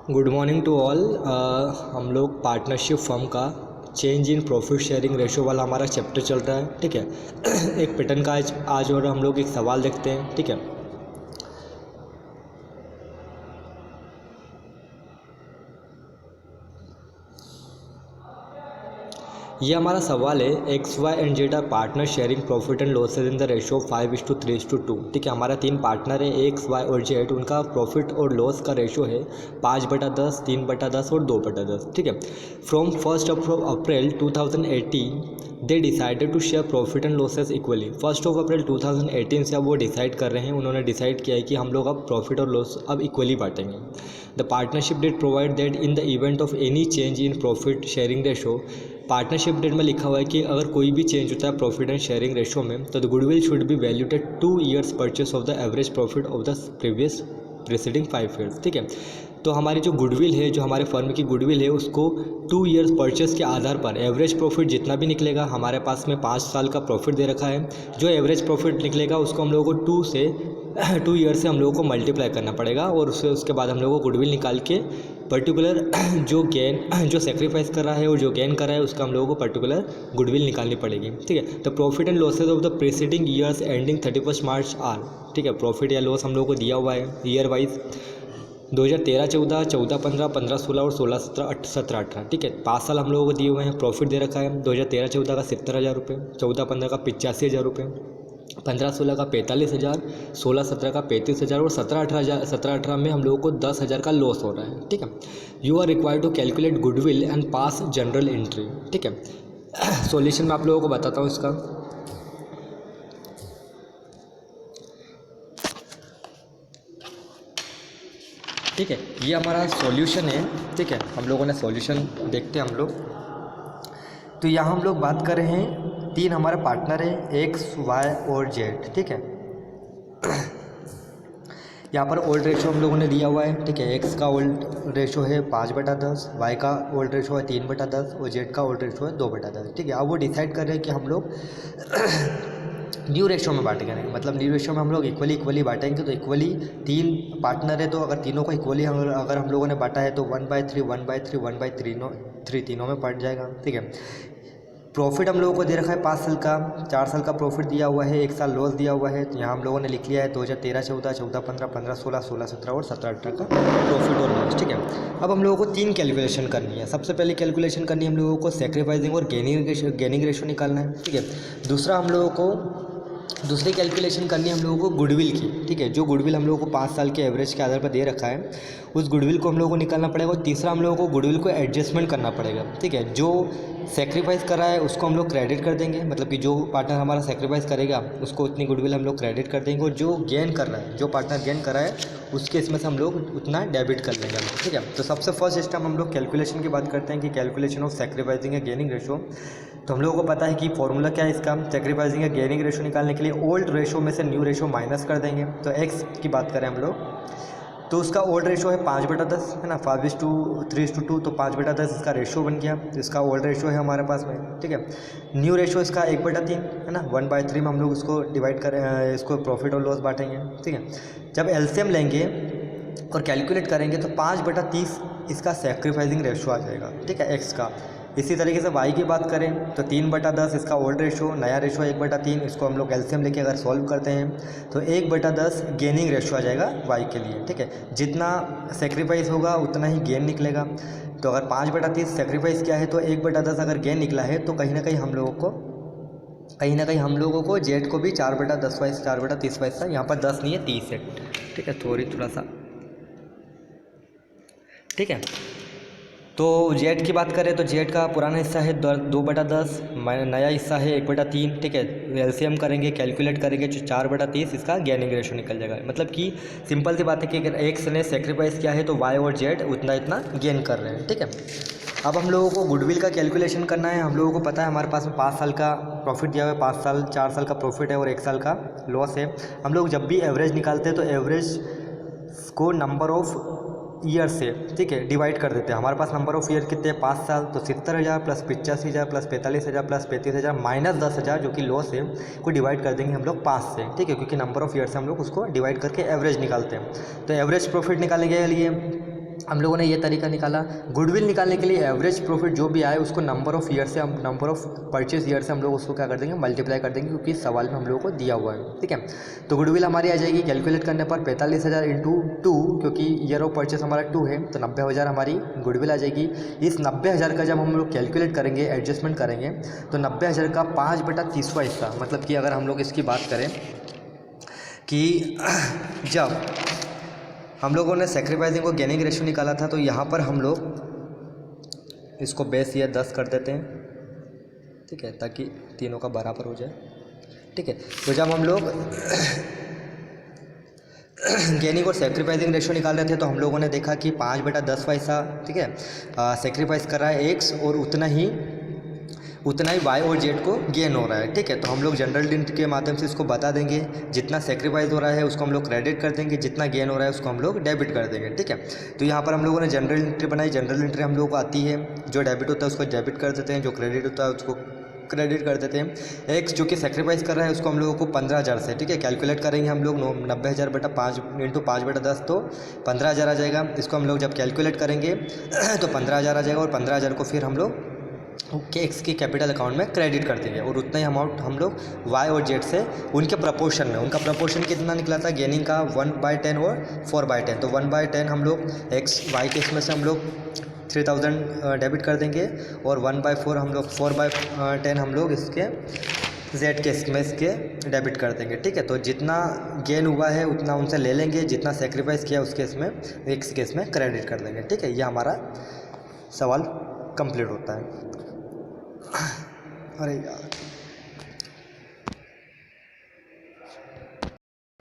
Good morning to all. हम लोग partnership firm का change in profit sharing ratio वाला हमारा चैप्टर चल रहा है, ठीक है। एक पैटर्न का आज और हम लोग एक सवाल देखते हैं, ठीक है। ये हमारा सवाल है, X Y and Z are partner sharing profit and losses in the ratio 5:3:2, ठीक है। हमारा 3 पार्टनर है, एक्स वाई और जेड। उनका प्रॉफिट और लॉस का रेशो है 5/10, 3/10 और 2/10, ठीक है। From 1 April 2018 they decided to share profit and losses equally. 1 April 2018 से अब वो डिसाइड कर रहे हैं, उन्होंने डिसाइड किया है कि हम लोग अब प्रॉफिट और लॉस अब इक्वली बांटेंगे। The partnership did provide that in the event of any change in profit sharing ratio, partnership deed में लिखा हुआ है कि अगर कोई भी चेंज होता है प्रॉफिट एंड शेयरिंग रेशो में, तो the goodwill should be valued at 2 years purchase of the average profit of the previous preceding 5 years, ठीक है। तो हमारी जो गुडविल है, जो हमारे फर्म की गुडविल है, उसको 2 years परचेस के आधार पर एवरेज प्रॉफिट जितना भी निकलेगा, हमारे पास में 5 साल का प्रॉफिट दे रखा है, जो एवरेज प्रॉफिट निकलेगा उसको हम लोगों को 2 years से हम लोगों को मल्टीप्लाई करना पड़ेगा, और उसके बाद हम लोगों को गुडविल निकाल के पर्टिकुलर जो सेक्रीफाइस कर रहा है और जो गेन कर रहा है उसका हम लोगों को पर्टिकुलर गुडविल निकालनी पड़ेगी, ठीक है। The profit and losses of the preceding years ending 31 March are, ठीक है। प्रॉफिट या लॉस हम लोगों को दिया हुआ है ईयर वाइज 2013-14, 14-15, 15-16 और 16-17, 17-18, ठीक है। 5 साल हम लोगों को दिए हुए हैं। प्रॉफिट दे रखा है 2013-14 का 70,000 रुपये, 14-15 का 85,000 रुपये, 15-16 का 45,000, 16-17 का 35,000 और 17-18 में हम लोगों को 10,000 का लॉस हो रहा है, ठीक है। You are required to calculate goodwill and pass general entry, ठीक है। सॉल्यूशन मैं आप लोगों को बताता हूँ इसका। ठीक है, ये हमारा सॉल्यूशन है, ठीक है। हम लोगों ने सॉल्यूशन देखते हैं हम लोग। तो यहाँ हम लोग बात कर रहे हैं, 3 हमारे पार्टनर है, एक्स वाई और जेड, ठीक है। यहाँ पर ओल्ड रेशो हम लोगों ने दिया हुआ है, ठीक है। एक्स का ओल्ड रेशो है 5/10, वाई का ओल्ड रेशो है 3/10 और जेड का ओल्ड रेशो है 2/10, ठीक है। अब वो डिसाइड कर रहे हैं कि हम लोग न्यू रेशो में बांटेंगे, मतलब न्यू रेशो में हम लोग इक्वली बांटेंगे। तो इक्वली 3 पार्टनर है, तो अगर तीनों को इक्वली अगर हम लोगों ने बांटा है तो 1/3, 1/3, 1/3 तीनों में बांट जाएगा, ठीक है। प्रॉफिट हम लोगों को दे रखा है 5 साल का, 4 साल का प्रॉफिट दिया हुआ है, 1 साल लॉस दिया हुआ है। तो यहाँ हम लोगों ने लिख लिया है 2013-14, 14-15, 15-16, 16-17 और 17-18 का प्रॉफिट और लॉस, ठीक है। अब हम लोगों को 3 कैलकुलेशन करनी है। सबसे पहले कैलकुलेशन करनी है हम लोगों को सेक्रीफाइसिंग और गेनिंग रेशो निकालना है, ठीक है। दूसरा हम लोगों को दूसरी कैलकुलेशन करनी है हम लोगों को गुडविल की, ठीक है। जो गुडविल हम लोगों को 5 साल के एवरेज के आधार पर दे रखा है, उस गुडविल को हम लोगों को निकालना पड़ेगा। और तीसरा हम लोगों को गुडविल को एडजस्टमेंट करना पड़ेगा, ठीक है। जो सेक्रीफाइस कर रहा है उसको हम लोग क्रेडिट कर देंगे, मतलब कि जो पार्टनर हमारा सेक्रीफाइस करेगा उसको उतनी गुडविल हम लोग क्रेडिट कर देंगे, और जो गेन कर रहा है, जो पार्टनर गेन कर रहा है उसके इसमें से हम लोग उतना डेबिट कर लेंगे, ठीक है। तो सबसे फर्स्ट स्टेप हम लोग कैलकुलेशन की बात करते हैं कि कैलकुलेशन ऑफ सेक्रीफाइसिंग या गेनिंग रेशो। तो हम लोगों को पता है कि फॉर्मूला क्या है इसका, सेक्रीफाइसिंग या गेनिंग रेशो निकालने के लिए ओल्ड रेशो में से न्यू रेशो माइनस कर देंगे। तो एक्स की बात करें हम लोग, तो उसका ओल्ड रेशो है 5/10, है ना, 5:3:2, तो 5/10 इसका रेशो बन गया। इसका ओल्ड रेशो है हमारे पास में, ठीक है। न्यू रेशो इसका 1/3 है ना, 1/3 में हम लोग इसको डिवाइड करें, इसको प्रॉफिट और लॉस बांटेंगे, ठीक है। जब एलसीएम लेंगे और कैलकुलेट करेंगे तो 5/30 इसका सेक्रीफाइसिंग रेशो आ जाएगा, ठीक है, एक्स का। इसी तरीके से वाई की बात करें तो 3/10 इसका ओल्ड रेशो, नया रेशो 1/3, इसको हम लोग एलसीएम लेके अगर सॉल्व करते हैं तो 1/10 गेनिंग रेशो आ जाएगा वाई के लिए, ठीक है। जितना सेक्रीफाइस होगा उतना ही गेन निकलेगा। तो अगर 5/30 सेक्रीफाइस किया है तो 1/10 अगर गेन निकला है, तो कहीं ना कहीं हम लोगों को जेड को भी 4/10 वाइज 4/30 वाइज था, यहाँ पर 10 नहीं है 30 है, ठीक है। थोड़ा सा, ठीक है। तो जेड की बात करें तो जेड का पुराना हिस्सा है 2/10, नया हिस्सा है 1/3, ठीक है। एलसीएम करेंगे, कैलकुलेट करेंगे तो 4/30 इसका गेनिंग रेशो निकल जाएगा। मतलब कि सिंपल सी बात है कि अगर एक्स ने सेक्रीफाइस किया है तो वाई और जेड इतना गेन कर रहे हैं, ठीक है। अब हम लोगों को गुडविल का कैलकुलेशन करना है। हम लोगों को पता है हमारे पास में 5 साल का प्रॉफिट दिया हुआ है, 5 साल 4 साल का प्रॉफिट है और 1 साल का लॉस है। हम लोग जब भी एवरेज निकालते हैं तो एवरेज को नंबर ऑफ ईयर से, ठीक है, डिवाइड कर देते हैं। हमारे पास नंबर ऑफ ईयर कितने हैं, 5 साल, तो 70,000 प्लस 85,000 प्लस 45,000 प्लस 35,000 माइनस 10,000 जो कि लॉस है, को डिवाइड कर देंगे हम लोग 5 से, ठीक है, क्योंकि नंबर ऑफ ईयर से हम लोग उसको डिवाइड करके एवरेज निकालते हैं। तो एवरेज प्रॉफिट निकालने के लिए हम लोगों ने ये तरीका निकाला। गुडविल निकालने के लिए एवरेज प्रॉफिट जो भी आए उसको नंबर ऑफ़ ईयर से, हम नंबर ऑफ़ परचेज ईयर से हम लोग उसको क्या कर देंगे, मल्टीप्लाई कर देंगे, क्योंकि इस सवाल में हम लोगों को दिया हुआ है। ठीक है, तो गुडविल हमारी आ जाएगी कैलकुलेट करने पर 45,000 इंटू 2, क्योंकि ईयर ऑफ परचेज हमारा 2 है, तो 90,000 हमारी गुडविल आ जाएगी। इस 90,000 का जब हम लोग कैलकुलेट करेंगे, एडजस्टमेंट करेंगे, तो 90,000 का 5/30वां हिस्सा, मतलब कि अगर हम लोग इसकी बात करें कि जब हम लोगों ने सेक्रीफाइसिंग को गेनिंग रेशियो निकाला था, तो यहाँ पर हम लोग इसको बेस ईयर 10 कर देते हैं। ठीक है, ताकि तीनों का बराबर हो जाए। ठीक है, तो जब हम लोग गेनिंग और सेक्रीफाइसिंग रेशियो निकाल रहे थे, तो हम लोगों ने देखा कि 5/10 हिस्सा, ठीक है, सेक्रीफाइस कर रहा है एक्स, और उतना ही वाई और जेड को गेन हो रहा है। ठीक है, तो हम लोग जनरल एंट्री के माध्यम से इसको बता देंगे, जितना सेक्रीफाइस हो रहा है उसको हम लोग क्रेडिट कर देंगे, जितना गेन हो रहा है उसको हम लोग डेबिट कर देंगे। ठीक है, तो यहाँ पर हम लोगों ने जनरल एंट्री बनाई। जनरल एंट्री हम लोगों को आती है, जो डेबिट होता है उसको डेबिट कर देते हैं, जो क्रेडिट होता है उसको क्रेडिट कर देते हैं। एक्स जो कि सेक्रीफाइस कर रहा है उसको हम लोगों को 15,000 से, ठीक है, कैलकुलेट करेंगे हम लोग 90,000 बटा 5 इंटू 5/10, तो 15,000 आ जाएगा। इसको हम लोग जब कैलकुलेट करेंगे तो 15,000 आ जाएगा, और 15,000 को फिर हम लोग एक्स के कैपिटल अकाउंट में क्रेडिट कर देंगे, और उतना ही अमाउंट हम लोग वाई और जेड से उनके प्रपोर्शन में, उनका प्रपोर्शन कितना निकला था गेनिंग का 1/10 और 4/10, तो 1/10 हम लोग एक्स वाई के इसमें से हम लोग 3,000 डेबिट कर देंगे, और 1/4 हम लोग 4/10 हम लोग इसके जेड के इसमें इसके डेबिट कर देंगे। ठीक है, तो जितना गेन हुआ है उतना उनसे ले लेंगे, जितना सेक्रीफाइस किया उसके इसमें एक्स के इसमें क्रेडिट कर देंगे। ठीक है, ये हमारा सवाल कंप्लीट होता है। अरे यार।